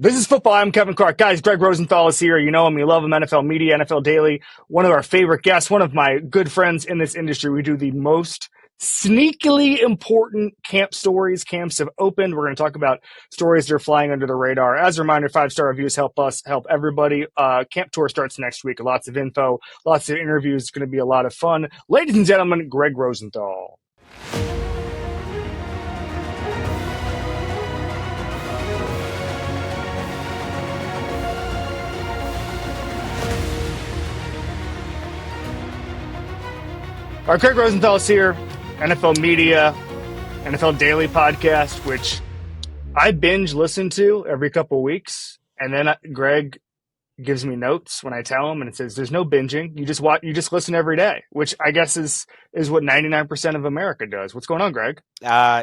This is football. I'm Kevin Clark. Guys, Gregg Rosenthal is here. You know him. You love him. NFL Media, NFL Daily. One of our favorite guests, one of my good friends in this industry. We do the most sneakily important camp stories. Camps have opened. We're going to talk about stories that are flying under the radar. As a reminder, 5-star reviews help us, help everybody. Camp tour starts next week. Lots of info, lots of interviews. It's going to be a lot of fun. Ladies and gentlemen, Gregg Rosenthal. Our Gregg Rosenthal is here, NFL Media, NFL Daily podcast, which I binge listen to every couple of weeks, and then Gregg gives me notes when I tell him, and it says, "There's no binging. You just listen every day," which I guess is what 99% of America does. What's going on, Gregg?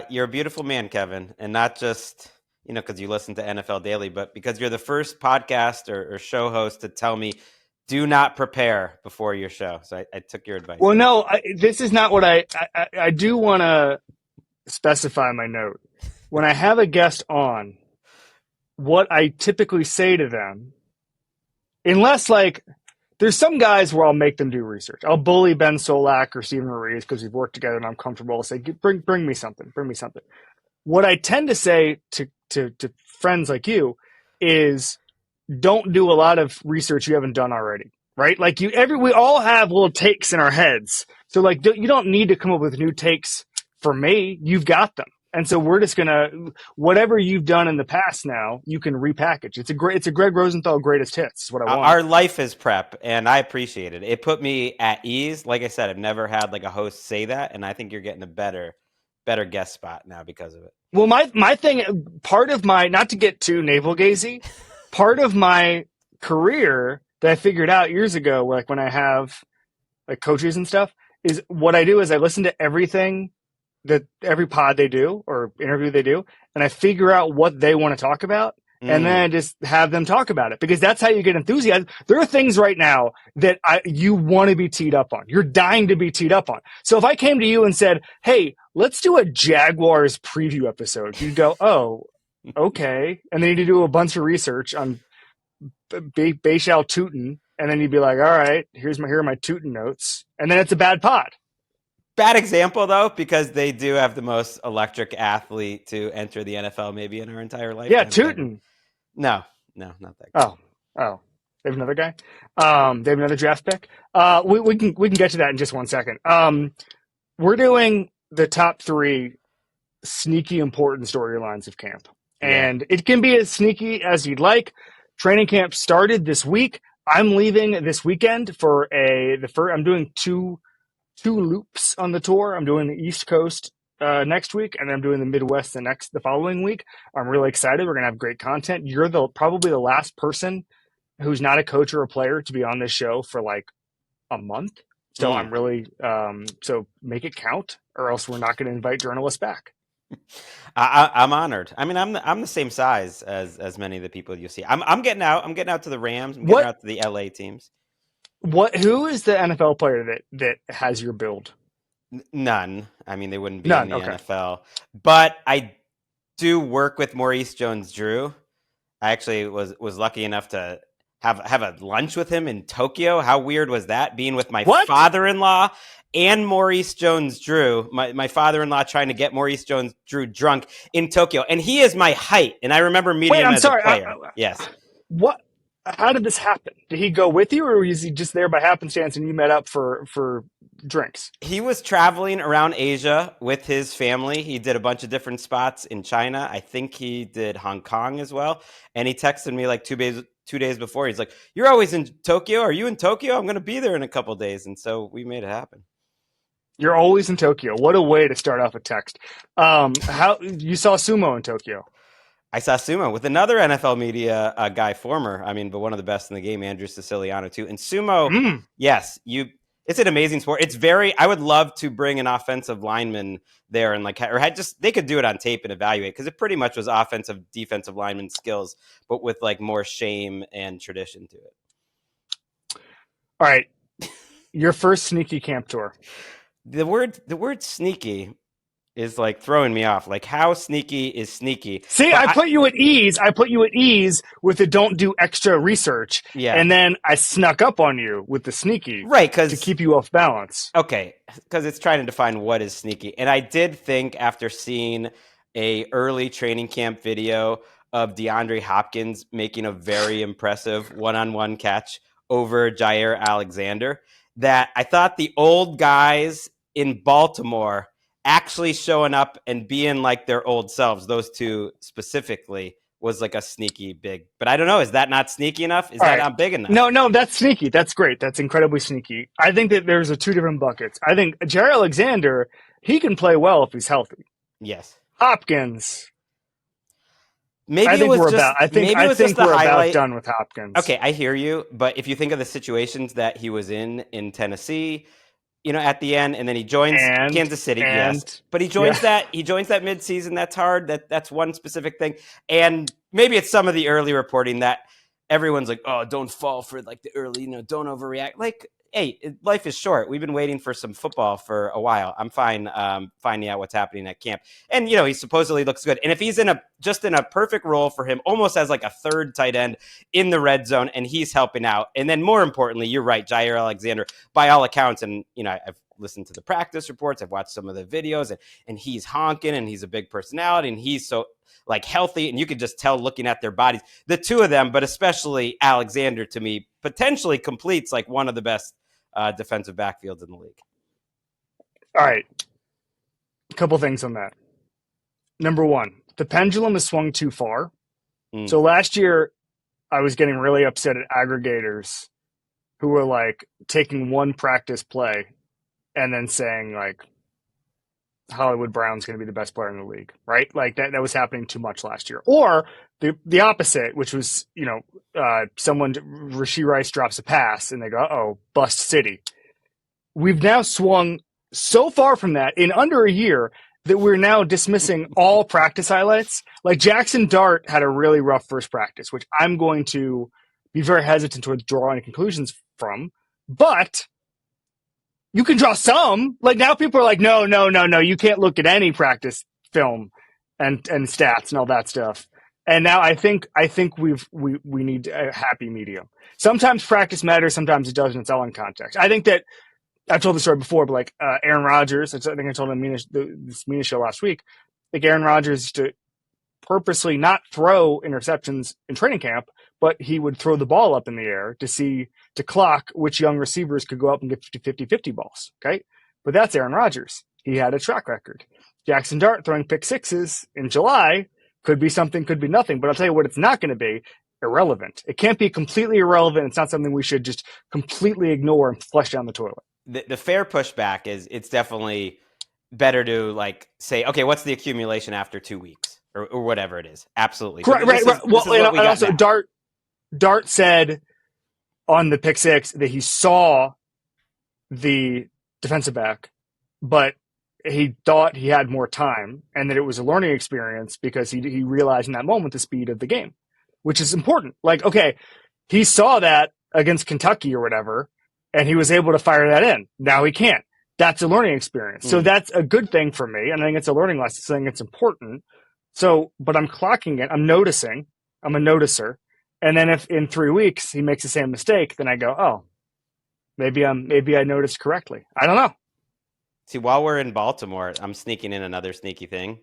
You're a beautiful man, Kevin, and not just because you listen to NFL Daily, but because you're the first podcast or show host to tell me, do not prepare before your show. So I took your advice. Well, no, this is not what I do want to specify my note. When I have a guest on, what I typically say to them, unless there's some guys where I'll make them do research. I'll bully Ben Solak or Stephen Ruiz because we've worked together and I'm comfortable. I'll say, bring me something. What I tend to say to friends like you is, don't do a lot of research you haven't done already, right? We all have little takes in our heads. So you don't need to come up with new takes for me. You've got them. And so we're just going to, whatever you've done in the past now, you can repackage. It's a Gregg Rosenthal greatest hits is what I want. Our life is prep, and I appreciate it. It put me at ease. Like I said, I've never had a host say that, and I think you're getting a better guest spot now because of it. Well, my thing, part of my, not to get too navel-gazy, part of my career that I figured out years ago, when I have coaches and stuff, is what I do is I listen to everything that every pod they do or interview they do, and I figure out what they want to talk about, and then I just have them talk about it, because that's how you get enthusiasm. There are things right now that you want to be teed up on. You're dying to be teed up on. So if I came to you and said, "Hey, let's do a Jaguars preview episode," you'd go, "Oh, okay," and then you do a bunch of research on Bayshal Tootin, and then you'd be like, "All right, here are my Tootin notes," and then it's a bad pod. Bad example, though, because they do have the most electric athlete to enter the NFL maybe in our entire life. Yeah, Tootin. No, not that guy. Oh. They have another guy? They have another draft pick? We can get to that in just 1 second. We're doing the top 3 sneaky important storylines of camp. And it can be as sneaky as you'd like. Training camp started this week. I'm leaving this weekend for I'm doing two loops on the tour. I'm doing the East Coast next week, and then I'm doing the Midwest the following week. I'm really excited. We're gonna have great content. You're probably the last person who's not a coach or a player to be on this show for a month. So I'm really so make it count, or else we're not going to invite journalists back. I'm honored. I mean, I'm the same size as many of the people you see. I'm getting out. I'm getting out to the Rams. I'm getting out to the LA teams. Who is the NFL player that has your build? None. I mean, they wouldn't be None, in the okay. NFL. But I do work with Maurice Jones-Drew. I actually was lucky enough to have a lunch with him in Tokyo. How weird was that? Being with my father-in-law and Maurice Jones-Drew. My father-in-law trying to get Maurice Jones-Drew drunk in Tokyo. And he is my height. And I remember meeting him as a player. Yes. What? How did this happen? Did he go with you, or was he just there by happenstance and you met up for drinks? He was traveling around Asia with his family. He did a bunch of different spots in China. I think he did Hong Kong as well. And he texted me 2 days before. He's like, "You're always in Tokyo. Are you in Tokyo? I'm going to be there in a couple of days." And so we made it happen. You're always in Tokyo. What a way to start off a text. How you saw sumo in Tokyo? I saw sumo with another NFL media guy, but one of the best in the game, Andrew Siciliano too. And sumo, yes, it's an amazing sport. I would love to bring an offensive lineman there and they could do it on tape and evaluate, because it pretty much was offensive, defensive lineman skills, but with more shame and tradition to it. All right. Your first sneaky camp tour. The word sneaky is like throwing me off. Like, how sneaky is sneaky? See, But I put you at ease. I put you at ease with the don't do extra research. yeah. And then I snuck up on you with the sneaky Right, to keep you off balance. okay, because it's trying to define what is sneaky. And I did think after seeing a early training camp video of DeAndre Hopkins making a very impressive one-on-one catch over Jaire Alexander that I thought the old guys in Baltimore actually showing up and being like their old selves, those two specifically, was like a sneaky big. But I don't know. Is that not sneaky enough? Is that not big enough? No, that's sneaky. That's great. That's incredibly sneaky. I think that there's two different buckets. I think Jaire Alexander, he can play well if he's healthy. Yes. Hopkins. Maybe I think it was we're just, about. I think maybe it was we're just the highlight. about done with Hopkins. Okay, I hear you, but if you think of the situations that he was in Tennessee, at the end, and then he joins Kansas City, yes, but he joins that midseason. That's hard. That's one specific thing, and maybe it's some of the early reporting that everyone's like, oh, don't fall for like the early, don't overreact. Like, hey, life is short. We've been waiting for some football for a while. I'm fine finding out what's happening at camp. And, he supposedly looks good. And if he's in a perfect role for him, almost as like a third tight end in the red zone, and he's helping out. And then more importantly, you're right, Jaire Alexander, by all accounts, and, I've listened to the practice reports, I've watched some of the videos, and he's honking, and he's a big personality, and he's so like healthy, and you could just tell looking at their bodies. The two of them, but especially Alexander, to me, potentially completes like one of the best defensive backfields in the league. All right. A couple things on that. Number one, the pendulum has swung too far. So last year, I was getting really upset at aggregators who were like taking one practice play and then saying like, Hollywood Brown's going to be the best player in the league, right? Like that was happening too much last year. Or the opposite, which was, Rashee Rice drops a pass and they go, uh-oh, bust city. We've now swung so far from that in under a year that we're now dismissing all practice highlights. Like Jackson Dart had a really rough first practice, which I'm going to be very hesitant to draw any conclusions from. But you can draw some. Like now people are like, no, you can't look at any practice film and stats and all that stuff. And now I think we need a happy medium. Sometimes practice matters, sometimes it doesn't. It's all in context. I think that I've told the story before, but like Aaron Rodgers, I think I told him this Mina show last week. Like Aaron Rodgers used to purposely not throw interceptions in training camp, but he would throw the ball up in the air to clock which young receivers could go up and get 50-50 balls. Okay. But that's Aaron Rodgers. He had a track record. Jackson Dart throwing pick sixes in July could be something, could be nothing. But I'll tell you what, it's not going to be irrelevant. It can't be completely irrelevant. It's not something we should just completely ignore and flush down the toilet. The fair pushback is it's definitely better to like say, okay, what's the accumulation after 2 weeks or whatever it is? Absolutely. Right. Well, and also Dart said on the pick six that he saw the defensive back, but he thought he had more time and that it was a learning experience because he realized in that moment the speed of the game, which is important. Like, okay, he saw that against Kentucky or whatever, and he was able to fire that in. Now he can't. That's a learning experience. So that's a good thing for me. And I think it's a learning lesson. I think it's important. So, but I'm clocking it. I'm noticing. I'm a noticer. And then if in 3 weeks he makes the same mistake, then I go, oh, maybe I noticed correctly. I don't know. See, while we're in Baltimore, I'm sneaking in another sneaky thing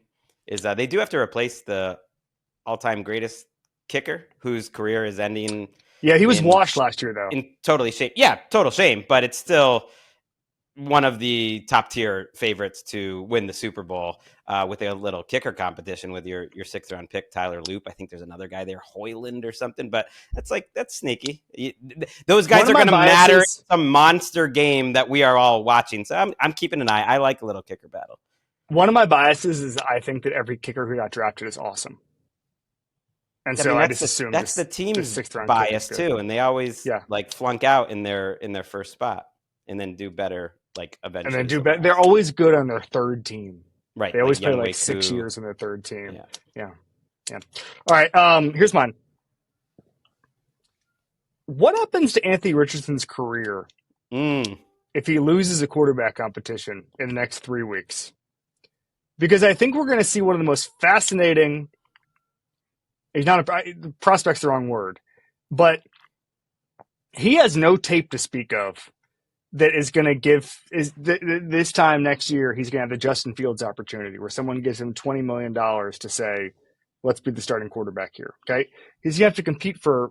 is they do have to replace the all-time greatest kicker whose career is ending. Yeah, he was washed last year, though. In totally shame. Yeah, total shame. But it's still one of the top-tier favorites to win the Super Bowl with a little kicker competition with your sixth-round pick, Tyler Loop. I think there's another guy there, Hoyland or something. But that's sneaky. Those guys are going to matter in some monster game that we are all watching. So I'm keeping an eye. I like a little kicker battle. One of my biases is I think that every kicker who got drafted is awesome. And so I just assume that's the team's bias too, and they always like flunk out in their first spot and then do better like eventually. And then do better. They're always good on their third team. Right. They always play like 6 years in their third team. Yeah. All right. Here's mine. What happens to Anthony Richardson's career if he loses a quarterback competition in the next 3 weeks? because I think we're going to see one of the most fascinating. He's not prospect's the wrong word, but he has no tape to speak of that is going to this time next year. He's going to have the Justin Fields opportunity where someone gives him $20 million to say, let's be the starting quarterback here. Okay. He's going to have to compete for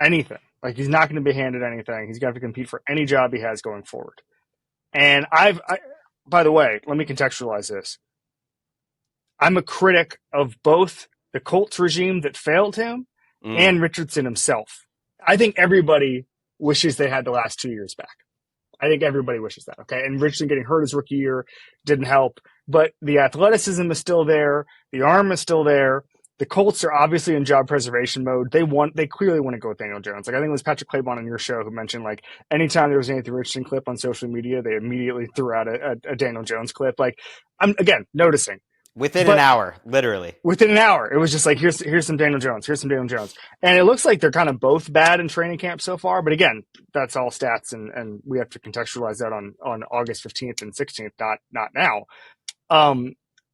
anything. Like, he's not going to be handed anything. He's going to have to compete for any job he has going forward. And by the way, let me contextualize this. I'm a critic of both the Colts regime that failed him and Richardson himself. I think everybody wishes they had the last 2 years back. I think everybody wishes that. Okay. And Richardson getting hurt his rookie year didn't help, but the athleticism is still there. The arm is still there. The Colts are obviously in job preservation mode. They clearly want to go with Daniel Jones. Like, I think it was Patrick Claiborne on your show who mentioned, like, anytime there was an Anthony Richardson clip on social media, they immediately threw out a Daniel Jones clip. Like, I'm again noticing within an hour, literally within an hour, it was just like, here's some Daniel Jones, here's some Daniel Jones, and it looks like they're kind of both bad in training camp so far. But again, that's all stats, and we have to contextualize that on August 15th and 16th, not now.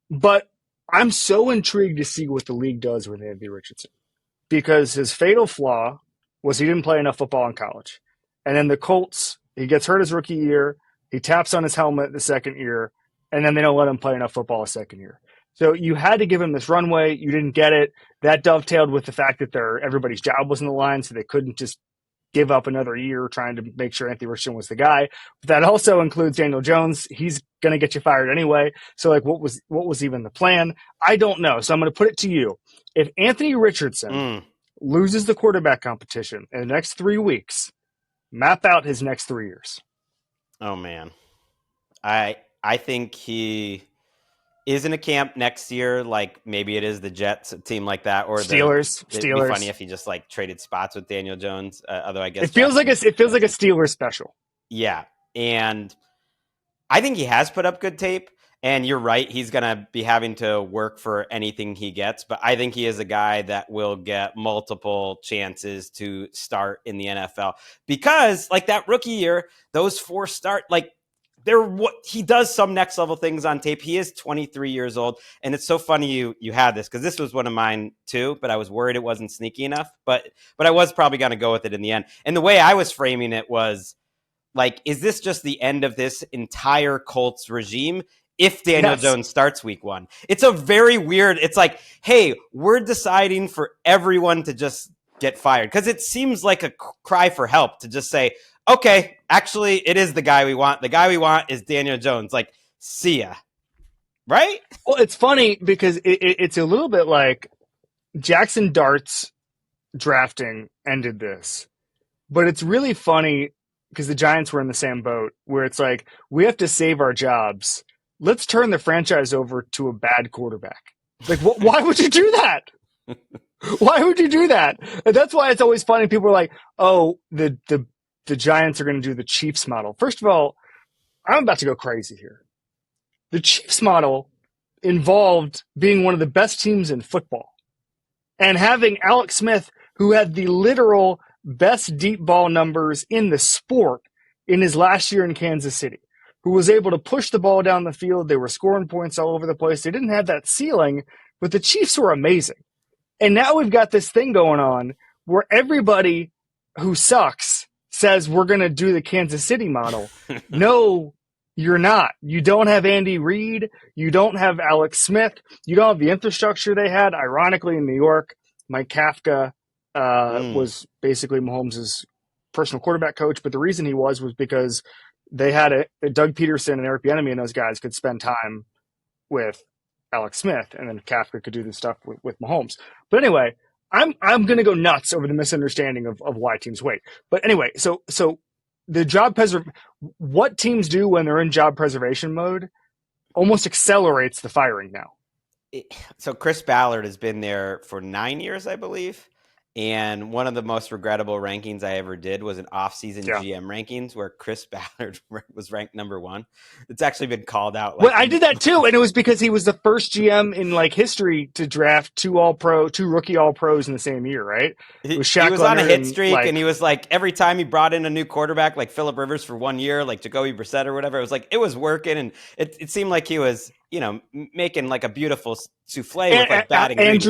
But I'm so intrigued to see what the league does with Anthony Richardson, because his fatal flaw was he didn't play enough football in college. And then the Colts, he gets hurt his rookie year, he taps on his helmet the second year, and then they don't let him play enough football a second year. So you had to give him this runway. You didn't get it. That dovetailed with the fact that everybody's job was in the line, so they couldn't just give up another year trying to make sure Anthony Richardson was the guy. But that also includes Daniel Jones. He's going to get you fired anyway. So, like, what was even the plan? I don't know. So I'm going to put it to you. If Anthony Richardson loses the quarterback competition in the next 3 weeks, map out his next 3 years. Oh, man. I think he is in a camp next year, like maybe it is the Jets, a team like that, or Steelers. It'd be funny if he just like traded spots with Daniel Jones. Although I guess it feels like a Steelers special. Yeah, and I think he has put up good tape. And you're right, he's going to be having to work for anything he gets. But I think he is a guy that will get multiple chances to start in the NFL, because like that rookie year, those 4 start like. He does some next level things on tape. He is 23 years old, and it's so funny you had this, because this was one of mine too, but I was worried it wasn't sneaky enough. But I was probably going to go with it in the end. And the way I was framing it was like, is this just the end of this entire Colts regime if Daniel Jones starts week 1? It's a very weird. It's like, hey, we're deciding for everyone to just get fired, because it seems like a cry for help to just say, okay, actually, it is the guy we want. The guy we want is Daniel Jones. Like, see ya. Right? Well, it's funny because it's a little bit like Jackson Dart's drafting ended this. But it's really funny because the Giants were in the same boat, where it's like, we have to save our jobs. Let's turn the franchise over to a bad quarterback. Like, why would you do that? Why would you do that? And that's why it's always funny. People are like, oh, the Giants are going to do the Chiefs model. First of all, I'm about to go crazy here. The Chiefs model involved being one of the best teams in football and having Alex Smith, who had the literal best deep ball numbers in the sport in his last year in Kansas City, who was able to push the ball down the field. They were scoring points all over the place. They didn't have that ceiling, but the Chiefs were amazing. And now we've got this thing going on where everybody who sucks says we're going to do the Kansas City model. No, you're not. You don't have Andy Reid. You don't have Alex Smith. You don't have the infrastructure they had. Ironically, in New York, Mike Kafka was basically Mahomes' personal quarterback coach. But the reason he was because they had Doug Peterson and Eric Bieniemy and those guys could spend time with Alex Smith, and then Kafka could do the stuff with Mahomes. But anyway, I'm going to go nuts over the misunderstanding of why teams wait. But anyway, so the what teams do when they're in job preservation mode almost accelerates the firing now. So Chris Ballard has been there for 9 years, I believe. And one of the most regrettable rankings I ever did was an off-season GM rankings where Chris Ballard was ranked number 1. It's actually been called out. Well, I did that too, and it was because he was the first GM in like history to draft 2 rookie All-Pros in the same year, right? He was on a hit streak, and he was like, every time he brought in a new quarterback, like Phillip Rivers for 1 year, like Jacoby Brissett or whatever, it was like it was working, and it seemed like he was making like a beautiful souffle with like bad ingredients.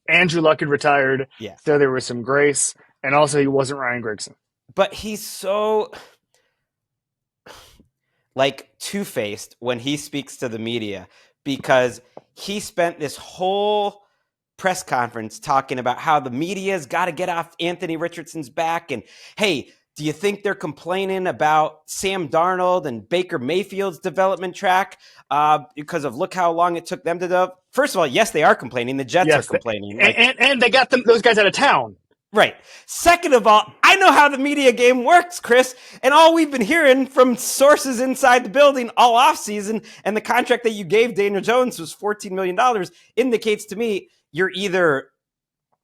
Andrew Luck had retired. Yes. So there was some grace. And also he wasn't Ryan Grigson. But he's so like two-faced when he speaks to the media, because he spent this whole press conference talking about how the media's got to get off Anthony Richardson's back. And hey, do you think they're complaining about Sam Darnold and Baker Mayfield's development track because of look how long it took them to develop? First of all, yes, they are complaining. The Jets are complaining. And they got those guys out of town. Right. Second of all, I know how the media game works, Chris, and all we've been hearing from sources inside the building all offseason, and the contract that you gave Daniel Jones was $14 million, indicates to me you're either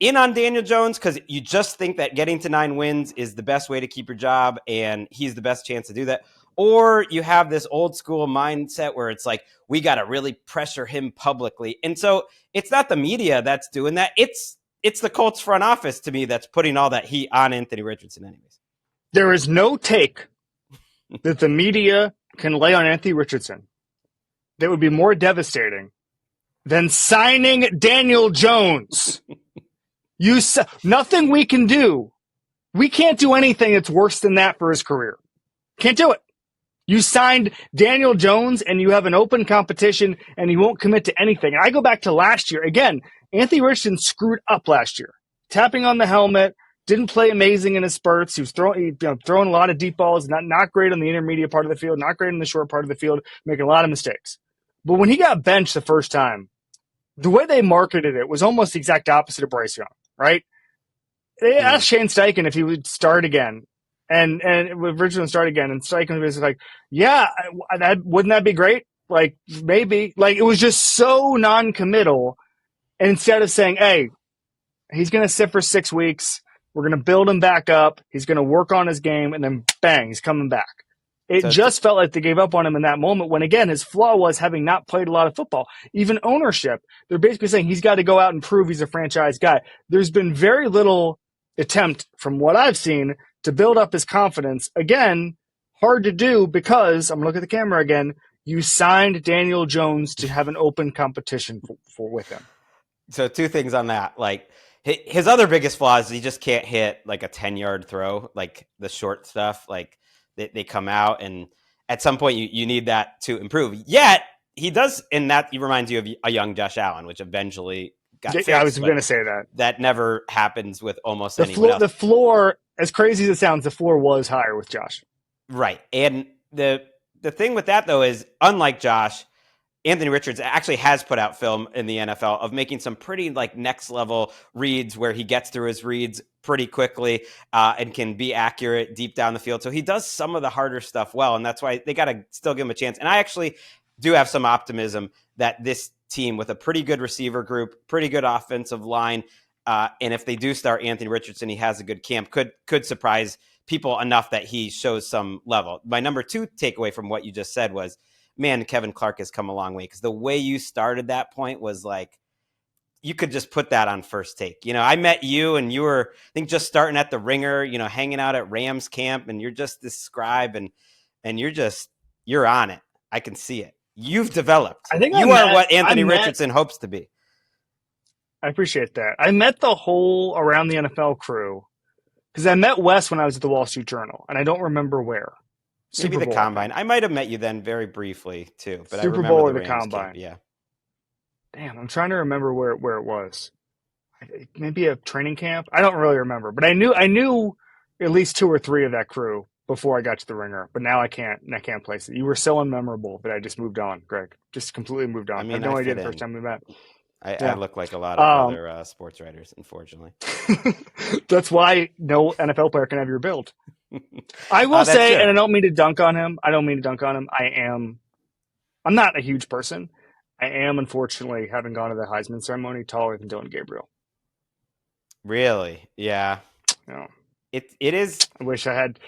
in on Daniel Jones because you just think that getting to 9 wins is the best way to keep your job and he's the best chance to do that, or you have this old school mindset where it's like, we got to really pressure him publicly. And so it's not the media that's doing that. It's the Colts front office, to me, that's putting all that heat on Anthony Richardson anyways. There is no take that the media can lay on Anthony Richardson that would be more devastating than signing Daniel Jones. Nothing we can do. We can't do anything that's worse than that for his career. Can't do it. You signed Daniel Jones and you have an open competition and he won't commit to anything. And I go back to last year. Again, Anthony Richardson screwed up last year. Tapping on the helmet, didn't play amazing in his spurts. He was throwing a lot of deep balls, not great on the intermediate part of the field, not great in the short part of the field, making a lot of mistakes. But when he got benched the first time, the way they marketed it was almost the exact opposite of Bryce Young, right? They asked Shane Steichen if he would start again. And with Richardson start again, and Steichen was like, yeah, wouldn't that be great? Like, maybe. Like, it was just so non-committal. And instead of saying, hey, he's going to sit for 6 weeks, we're going to build him back up, he's going to work on his game, and then bang, he's coming back. It just felt like they gave up on him in that moment when, again, his flaw was having not played a lot of football. Even ownership, they're basically saying he's got to go out and prove he's a franchise guy. There's been very little attempt, from what I've seen, to build up his confidence. Again, hard to do because, I'm going to look at the camera again, you signed Daniel Jones to have an open competition with him. So 2 things on that. Like, his other biggest flaw is he just can't hit like a 10-yard throw, like the short stuff. Like, they come out, and at some point you need that to improve. Yet, he does, and that reminds you of a young Josh Allen, which eventually got fixed. Yeah, I was going to say that. That never happens with almost anyone else. The floor, as crazy as it sounds, the floor was higher with Josh. Right. And the thing with that, though, is unlike Josh, Anthony Richardson actually has put out film in the NFL of making some pretty like next level reads where he gets through his reads pretty quickly and can be accurate deep down the field. So he does some of the harder stuff well, and that's why they got to still give him a chance. And I actually do have some optimism that this team with a pretty good receiver group, pretty good offensive line, and if they do start Anthony Richardson, he has a good camp, could surprise people enough that he shows some level. My number 2 takeaway from what you just said was, man, Kevin Clark has come a long way, because the way you started that point was like, you could just put that on First Take. I met you and you were, I think, just starting at the Ringer, hanging out at Rams camp, and you're just this scribe and you're on it. I can see it. You've developed. I think you are what Anthony Richardson hopes to be. I appreciate that. I met the whole Around the NFL crew because I met Wes when I was at the Wall Street Journal, and I don't remember where. Maybe the Combine. I might have met you then very briefly too, but Super I remember Bowl or the the Rams Combine. Camp. Yeah. Damn, I'm trying to remember where it was. Maybe a training camp. I don't really remember, but I knew at least 2 or 3 of that crew before I got to the Ringer. But now I can't place it. You were so unmemorable that I just moved on, Greg. Just completely moved on. I have no idea the first time we met. I look like a lot of other sports writers, unfortunately. That's why no NFL player can have your build. I will say, and I don't mean to dunk on him. I'm not a huge person. I am, unfortunately, having gone to the Heisman ceremony, taller than Dylan Gabriel. Really? Yeah. No. It is. I wish I had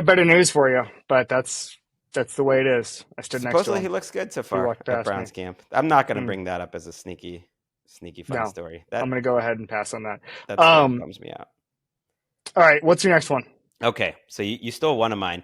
better news for you, but that's the way it is. I stood next to him. Supposedly he looks good so far at Browns camp. I'm not going to bring that up as a sneaky fun story. I'm going to go ahead and pass on that. That bums me out. All right, what's your next one? Okay, so you stole one of mine.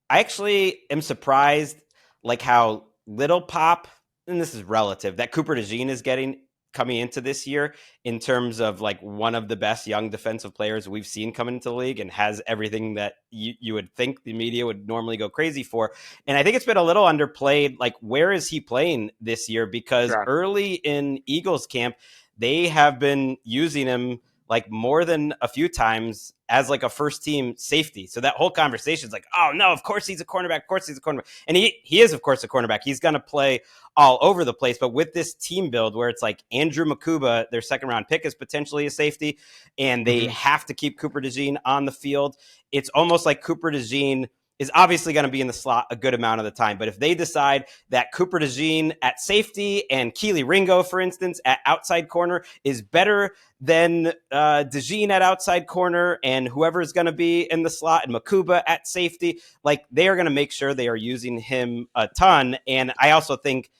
I actually am surprised, like how little pop and this is relative, that Cooper DeJean is getting coming into this year in terms of like one of the best young defensive players we've seen coming into the league and has everything that you would think the media would normally go crazy for. And I think it's been a little underplayed. Like, where is he playing this year? Because early in Eagles camp, they have been using him like more than a few times as like a first team safety. So that whole conversation is like, oh no, of course he's a cornerback. Of course he's a cornerback. And he is, of course, a cornerback. He's going to play all over the place. But with this team build where it's like Andrew Makuba, their second round pick, is potentially a safety, and they have to keep Cooper DeJean on the field, it's almost like Cooper DeJean is obviously going to be in the slot a good amount of the time. But if they decide that Cooper DeJean at safety and Keely Ringo, for instance, at outside corner is better than DeJean at outside corner and whoever is going to be in the slot and Makuba at safety, like they are going to make sure they are using him a ton. And I also think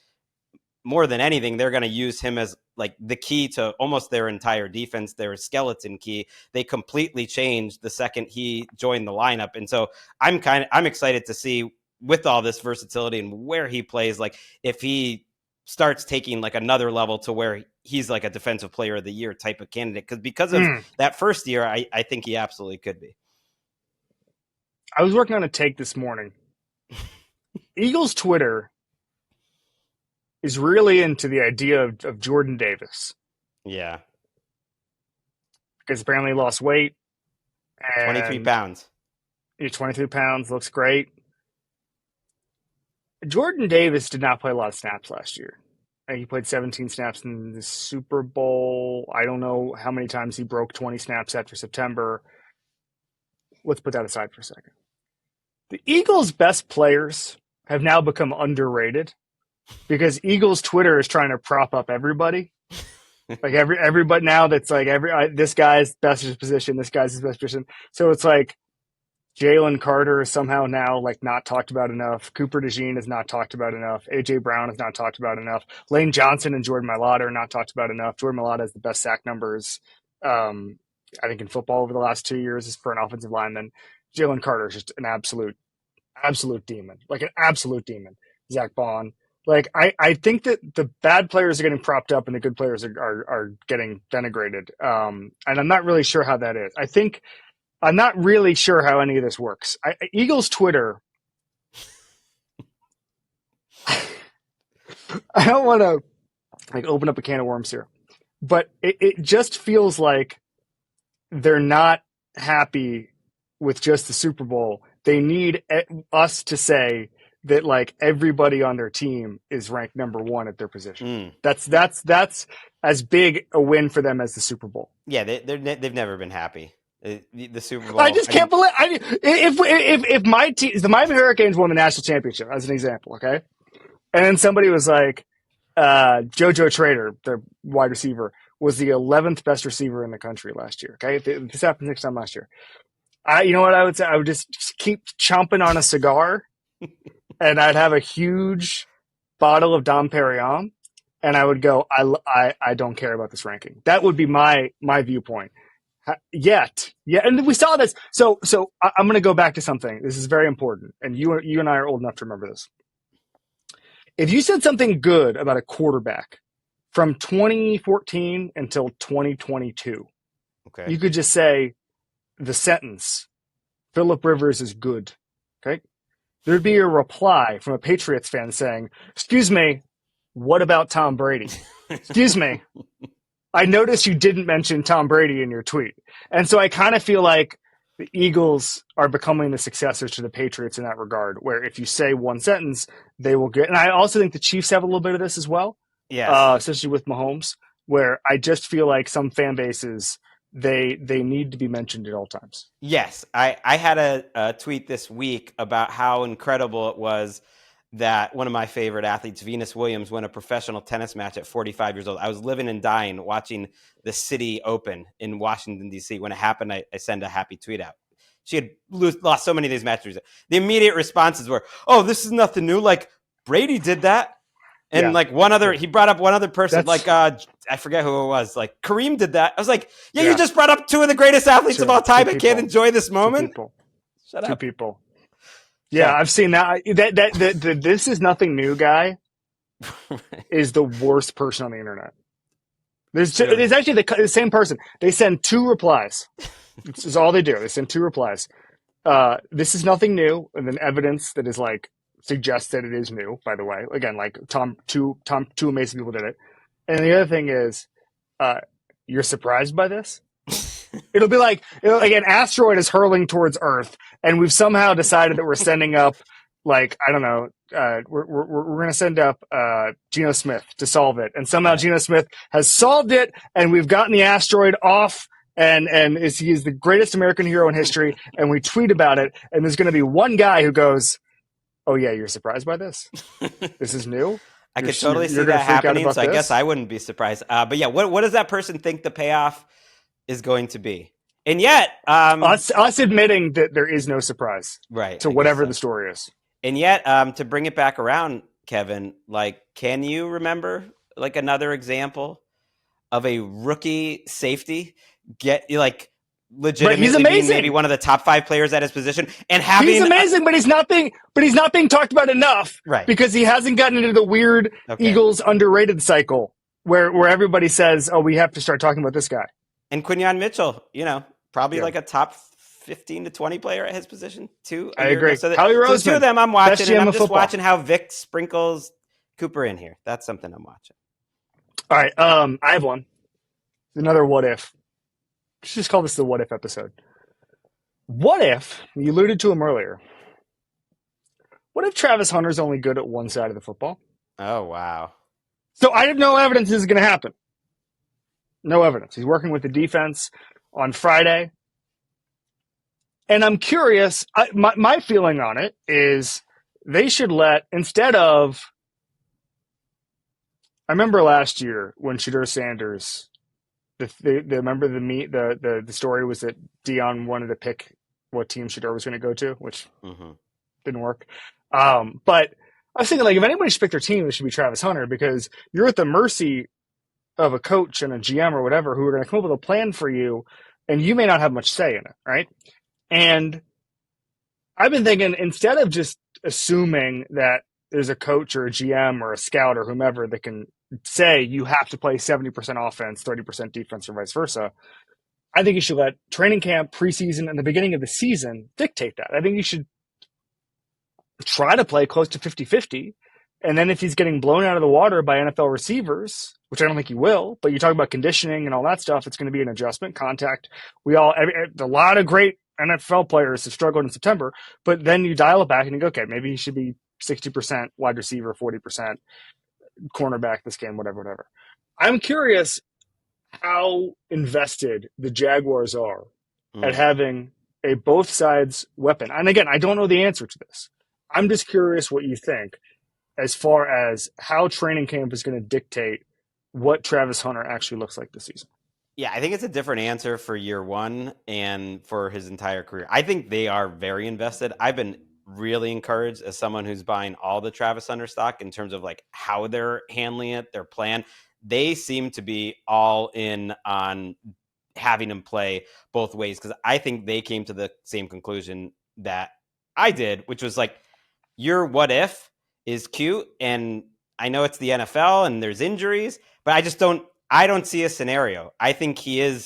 more than anything, they're going to use him as like the key to almost their entire defense, their skeleton key. They completely changed the second he joined the lineup. And so I'm excited to see with all this versatility and where he plays, like if he starts taking like another level to where he's like a defensive player of the year type of candidate. Because of that first year, I think he absolutely could be. I was working on a take this morning. Eagles Twitter is really into the idea of Jordan Davis. Yeah. Because apparently he lost weight. And 23 pounds. He's 23 pounds, looks great. Jordan Davis did not play a lot of snaps last year. He played 17 snaps in the Super Bowl. I don't know how many times he broke 20 snaps after September. Let's put that aside for a second. The Eagles' best players have now become underrated because Eagles Twitter is trying to prop up everybody. Like everybody now that's like this guy's best position, this guy's his best position. So it's like Jalen Carter is somehow now like not talked about enough. Cooper DeJean is not talked about enough. AJ Brown is not talked about enough. Lane Johnson and Jordan Mailata are not talked about enough. Jordan Mailata has the best sack numbers, I think, in football over the last 2 years as for an offensive lineman. Jalen Carter is just an absolute demon, like an absolute demon. Zach Bond. Like I think that the bad players are getting propped up and the good players are getting denigrated. And I'm not really sure how that is. I'm not really sure how any of this works. Eagles Twitter, I don't want to like open up a can of worms here, but it just feels like they're not happy with just the Super Bowl. They need us to say that like everybody on their team is ranked number one at their position. That's as big a win for them as the Super Bowl. Yeah, they've never been happy. The Super Bowl. I just can't believe. If my team, the Miami Hurricanes won the national championship, as an example, okay, and then somebody was like, JoJo Trader, their wide receiver, was the 11th best receiver in the country last year. Okay, this happened next time last year. You know what I would say? I would just keep chomping on a cigar, and I'd have a huge bottle of Dom Perignon, and I would go, I don't care about this ranking. That would be my viewpoint. Yeah, and we saw this. So I'm going to go back to something. This is very important, and you and I are old enough to remember this. If you said something good about a quarterback from 2014 until 2022, okay, you could just say the sentence, Phillip Rivers is good. Okay, there'd be a reply from a Patriots fan saying, "Excuse me, what about Tom Brady? Excuse me. I noticed you didn't mention Tom Brady in your tweet." And so I kind of feel like the Eagles are becoming the successors to the Patriots in that regard, where if you say one sentence, they will get. And I also think the Chiefs have a little bit of this as well, especially with Mahomes, where I just feel like some fan bases, they need to be mentioned at all times. Yes. I had a tweet this week about how incredible it was that one of my favorite athletes, Venus Williams, won a professional tennis match at 45 years old. I was living and dying watching the City Open in Washington, D.C. When it happened, I sent a happy tweet out. She had lost so many of these matches. The immediate responses were, "Oh, this is nothing new. Like, Brady did that." And like he brought up one other person, I forget who it was. Like, Kareem did that. I was like, yeah. You just brought up two of the greatest athletes of all time and can't enjoy this moment? Shut up. Two people. Yeah, I've seen that. This is nothing new, guy is the worst person on the internet. There's actually the same person. They send 2 replies. This is all they do. They send 2 replies. This is nothing new, and then evidence that is like suggests that it is new. By the way, again, like two amazing people did it. And the other thing is, you're surprised by this. It'll be like an asteroid is hurling towards Earth, and we've somehow decided that we're sending up, like, I don't know, we're going to send up Geno Smith to solve it, and somehow Geno Smith has solved it, and we've gotten the asteroid off, and he is the greatest American hero in history, and we tweet about it, and there's going to be one guy who goes, "Oh yeah, you're surprised by this? This is new." I could totally see that happening, so I guess I wouldn't be surprised. But yeah, what does that person think the payoff is going to be? And yet, us admitting that there is no surprise, right, to whatever the story is. And yet, to bring it back around, Kevin, like, can you remember like another example of a rookie safety get like legitimately being maybe one of the top 5 players at his position and having? He's amazing, but he's not being talked about enough, right? Because he hasn't gotten into the weird Eagles underrated cycle where everybody says, "Oh, we have to start talking about this guy." And Quinyon Mitchell, probably like a top 15 to 20 player at his position too. I agree. So the 2 of them I'm watching, and I'm just watching how Vic sprinkles Cooper in here. That's something I'm watching. All right, I have one. Another what if. Let's just call this the what if episode. What if, you alluded to him earlier, what if Travis Hunter's only good at one side of the football? Oh, wow. So I have no evidence this is going to happen. No evidence. He's working with the defense on Friday. And I'm curious, my feeling on it is they should instead of, I remember last year when Shadur Sanders, remember the story was that Dion wanted to pick what team Shadur was going to go to, which didn't work. But I was thinking, like, if anybody should pick their team, it should be Travis Hunter, because you're at the mercy of a coach and a GM or whatever who are going to come up with a plan for you, and you may not have much say in it, right? And I've been thinking, instead of just assuming that there's a coach or a GM or a scout or whomever that can say you have to play 70% offense, 30% defense, or vice versa, I think you should let training camp, preseason, and the beginning of the season dictate that. I think you should try to play close to 50-50. And then if he's getting blown out of the water by NFL receivers, which I don't think he will, but you talk about conditioning and all that stuff, it's going to be an adjustment, contact. A lot of great NFL players have struggled in September, but then you dial it back and you go, okay, maybe he should be 60% wide receiver, 40% cornerback this game, whatever. I'm curious how invested the Jaguars are at having a both sides weapon. And again, I don't know the answer to this. I'm just curious what you think as far as how training camp is going to dictate what Travis Hunter actually looks like this season. Yeah, I think it's a different answer for year one and for his entire career. I think they are very invested. I've been really encouraged as someone who's buying all the Travis Hunter stock in terms of like how they're handling it, their plan. They seem to be all in on having him play both ways, because I think they came to the same conclusion that I did, which was like, your what if is cute, and I know it's the NFL and there's injuries, but I don't see a scenario. I think he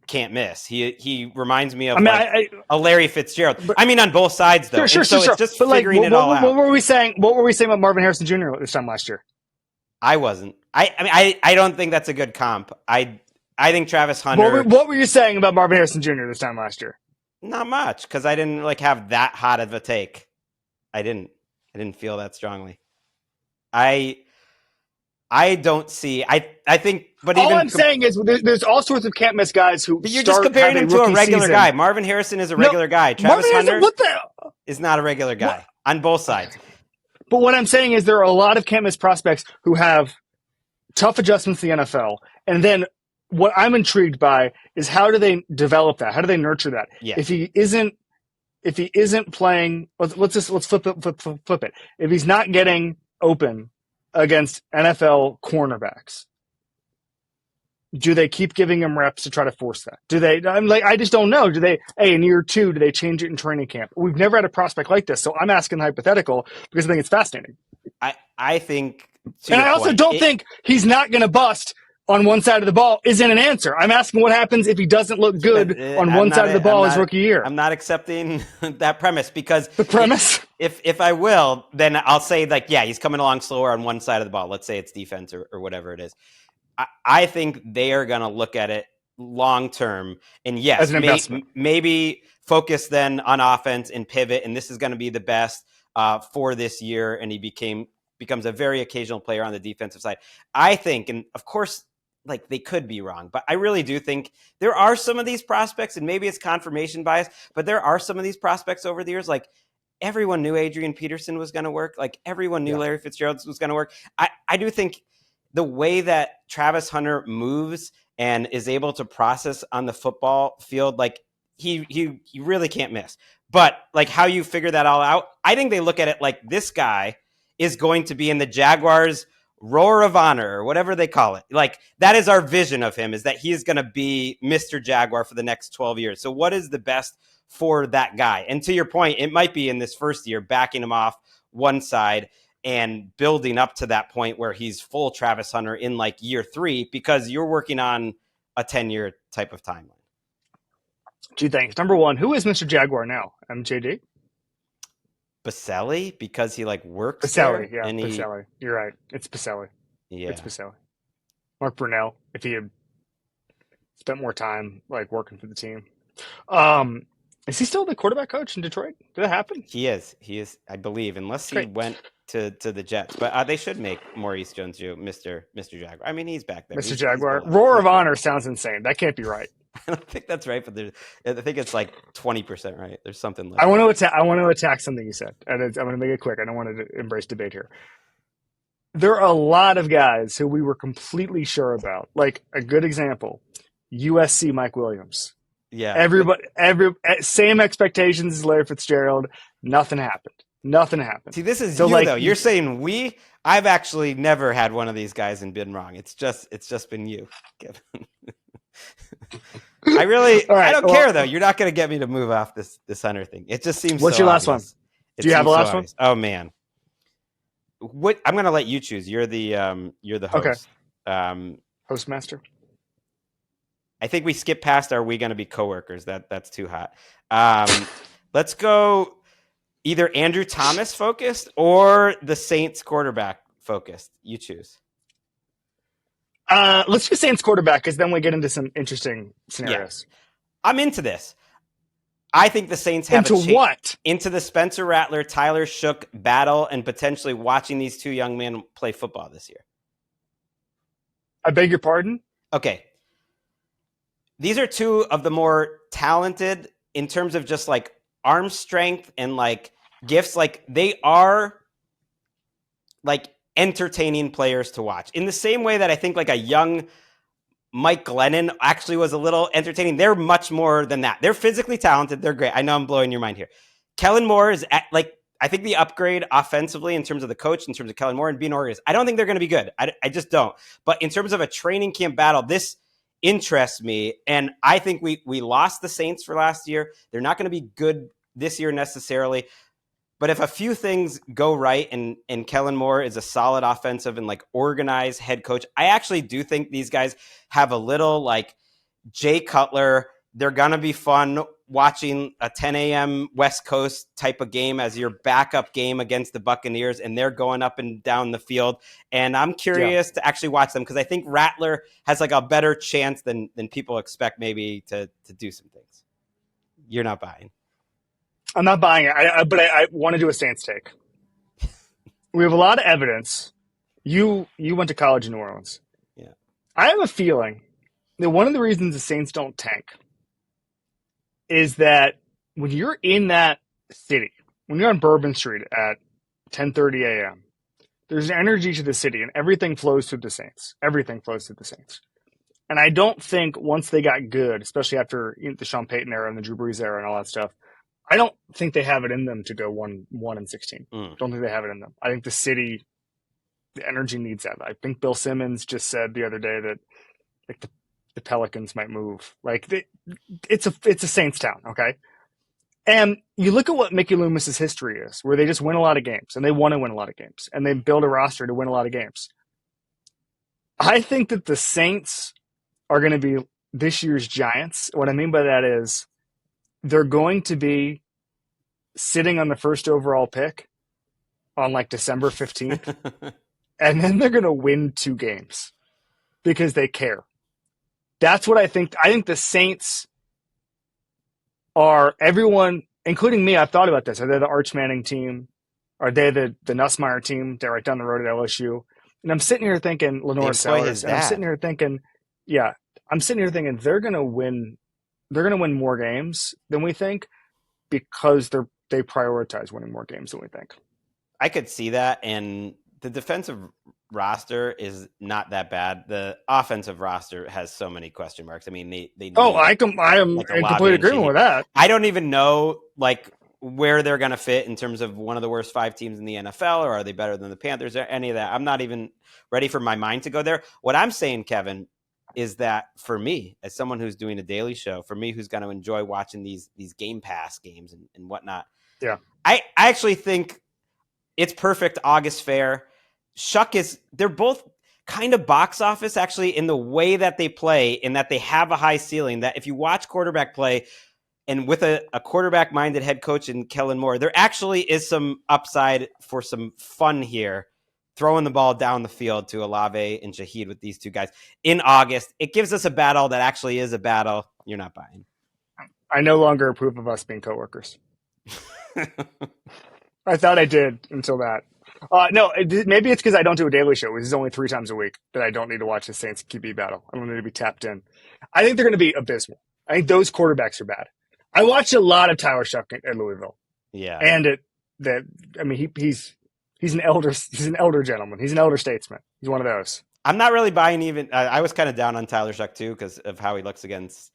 can't miss. He reminds me of a Larry Fitzgerald. But, on both sides though. Sure. It's just figuring it all out. What were we saying about Marvin Harrison Jr. this time last year? I wasn't. I don't think that's a good comp. I think Travis Hunter. What were you saying about Marvin Harrison Jr. this time last year? Not much, because I didn't have that hot of a take. I didn't feel that strongly. I don't see. I think. But all I'm saying is there's all sorts of can't miss guys who. But you're just comparing him to a regular guy. Marvin Harrison is a regular guy. Travis Hunter is not a regular guy on both sides. But what I'm saying is there are a lot of can't miss prospects who have tough adjustments to the NFL, and then what I'm intrigued by is how do they develop that? How do they nurture that? Yeah. If he isn't playing, let's flip it. If he's not getting open against NFL cornerbacks, do they keep giving him reps to try to force that? Do they? I just don't know. Do they? In year 2, do they change it in training camp? We've never had a prospect like this, so I'm asking hypothetical because I think it's fascinating. I think to And your I also point, don't think he's not going to bust on one side of the ball isn't an answer. I'm asking what happens if he doesn't look good on one side of the ball his rookie year. I'm not accepting that premise because the premise. If I will, then I'll say like, yeah, he's coming along slower on one side of the ball. Let's say it's defense or whatever it is. I think they are going to look at it long term, and yes, as an investment. Maybe focus then on offense and pivot, and this is going to be the best for this year. And he becomes a very occasional player on the defensive side. I think, and of course, like they could be wrong, but I really do think there are some of these prospects, and maybe it's confirmation bias, but there are some of these prospects over the years. Like everyone knew Adrian Peterson was going to work. Like everyone knew Larry Fitzgerald was going to work. I do think the way that Travis Hunter moves and is able to process on the football field, like he really can't miss. But like how you figure that all out, I think they look at it like this guy is going to be in the Jaguars' Roar of Honor or whatever they call it. Like that is our vision of him, is that he is going to be Mr. Jaguar for the next 12 years. So what is the best for that guy? And to your point, it might be in this first year, backing him off one side and building up to that point where he's full Travis Hunter in like year 3, because you're working on a 10-year type of timeline. 2 things. Number one, who is Mr. Jaguar now? MJD? Baselli, because he like works Baselli, there. Yeah, Baselli. You're right. It's Baselli. Yeah. It's Baselli. Mark Brunell, if he had spent more time like working for the team. Is he still the quarterback coach in Detroit? Did that happen? He is, I believe, unless he went to the Jets. But they should make Maurice Jones-Drew Mr. Jaguar. I mean, he's back there. Mr. Jaguar. Roar of Honor sounds insane. That can't be right. I don't think that's right, but I think it's like 20% right. There's something like I want to attack something you said, and I'm going to make it quick. I don't want to embrace debate here. There are a lot of guys who we were completely sure about. Like a good example, USC Mike Williams. Yeah. Everybody, same expectations as Larry Fitzgerald. Nothing happened. See, this is so you, like, though. You're saying we. I've actually never had one of these guys and been wrong. It's just been you, Kevin. I don't care though. You're not going to get me to move off this Hunter thing. It just seems. What's so your last obvious. one? Do you have a last one? Oh man. What I'm going to let you choose. You're the host. Okay. Hostmaster. I think we skipped past. Are we going to be coworkers? That's too hot. Let's go either Andrew Thomas focused or the Saints quarterback focused. You choose. Let's do Saints quarterback, because then we get into some interesting scenarios. Yeah. I'm into this. I think the Saints have into the Spencer Rattler, Tyler Shook battle, and potentially watching these two young men play football this year. I beg your pardon? Okay. These are two of the more talented in terms of just like arm strength and like gifts. Like they are like entertaining players to watch in the same way that I think like a young Mike Glennon actually was a little entertaining. They're much more than that. They're physically talented. They're great. I know I'm blowing your mind here. Kellen Moore is I think the upgrade offensively in terms of the coach, in terms of Kellen Moore and being organized, I don't think they're going to be good. I just don't. But in terms of a training camp battle, this interests me. And I think we lost the Saints for last year. They're not going to be good this year necessarily. But if a few things go right and Kellen Moore is a solid offensive and like organized head coach, I actually do think these guys have a little like Jay Cutler. They're going to be fun watching a 10 a.m. West Coast type of game as your backup game against the Buccaneers, and they're going up and down the field. And I'm curious to actually watch them because I think Rattler has like a better chance than people expect maybe to do some things. You're not buying. I'm not buying it, but I want to do a Saints take. We have a lot of evidence. You went to college in New Orleans. Yeah. I have a feeling that one of the reasons the Saints don't tank is that when you're in that city, when you're on Bourbon Street at 10:30 a.m., there's an energy to the city, and everything flows through the Saints. Everything flows through the Saints. And I don't think once they got good, especially after the Sean Payton era and the Drew Brees era and all that stuff, I don't think they have it in them to go 1-16. Don't think they have it in them. I think the city, the energy needs that. I think Bill Simmons just said the other day that like the Pelicans might move. Like it's a Saints town, okay? And you look at what Mickey Loomis's history is, where they just win a lot of games, and they want to win a lot of games, and they build a roster to win a lot of games. I think that the Saints are going to be this year's Giants. What I mean by that is they're going to be sitting on the first overall pick on like December 15th, and then they're going to win 2 games because they care. That's what I think. I think the Saints are everyone, including me. I've thought about this. Are they the Arch Manning team? Are they the Nussmeier team? They're right down the road at LSU. And I'm sitting here thinking Lenore Sellers. And I'm sitting here thinking, they're going to win. They're going to win more games than we think because they prioritize winning more games than we think. I could see that, and the defensive roster is not that bad. The offensive roster has so many question marks. I mean, they I am in complete agreement with that. I don't even know like where they're going to fit in terms of one of the worst 5 teams in the NFL, or are they better than the Panthers or any of that? I'm not even ready for my mind to go there. What I'm saying, Kevin, is that for me, as someone who's doing a daily show, for me who's going to enjoy watching these Game Pass games and whatnot, I actually think it's perfect August fare. They're both kind of box office actually in the way that they play, in that they have a high ceiling, that if you watch quarterback play and with a quarterback minded head coach in Kellen Moore, there actually is some upside for some fun here, throwing the ball down the field to Olave and Shaheed with these 2 guys in August. It gives us a battle that actually is a battle you're not buying. I no longer approve of us being coworkers. I thought I did until that. No, maybe it's because I don't do a daily show, which is only 3 times a week, that I don't need to watch the Saints QB battle. I don't need to be tapped in. I think they're going to be abysmal. I think those quarterbacks are bad. I watched a lot of Tyler Shuck at Louisville. Yeah. And he's an elder gentleman. He's an elder statesman. He's one of those. I'm not really buying even. I was kind of down on Tyler Shuck too because of how he looks against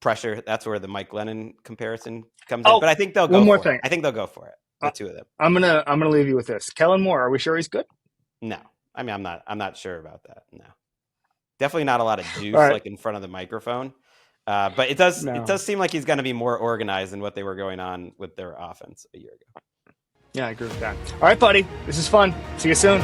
pressure. That's where the Mike Lennon comparison comes in. But I think they'll go. One more thing. I think they'll go for it. The 2 of them. I'm gonna leave you with this. Kellen Moore. Are we sure he's good? No. I mean, I'm not sure about that. No. Definitely not a lot of juice like in front of the microphone. But it does seem like he's going to be more organized than what they were going on with their offense a year ago. Yeah, I agree with that. All right, buddy. This is fun. See you soon.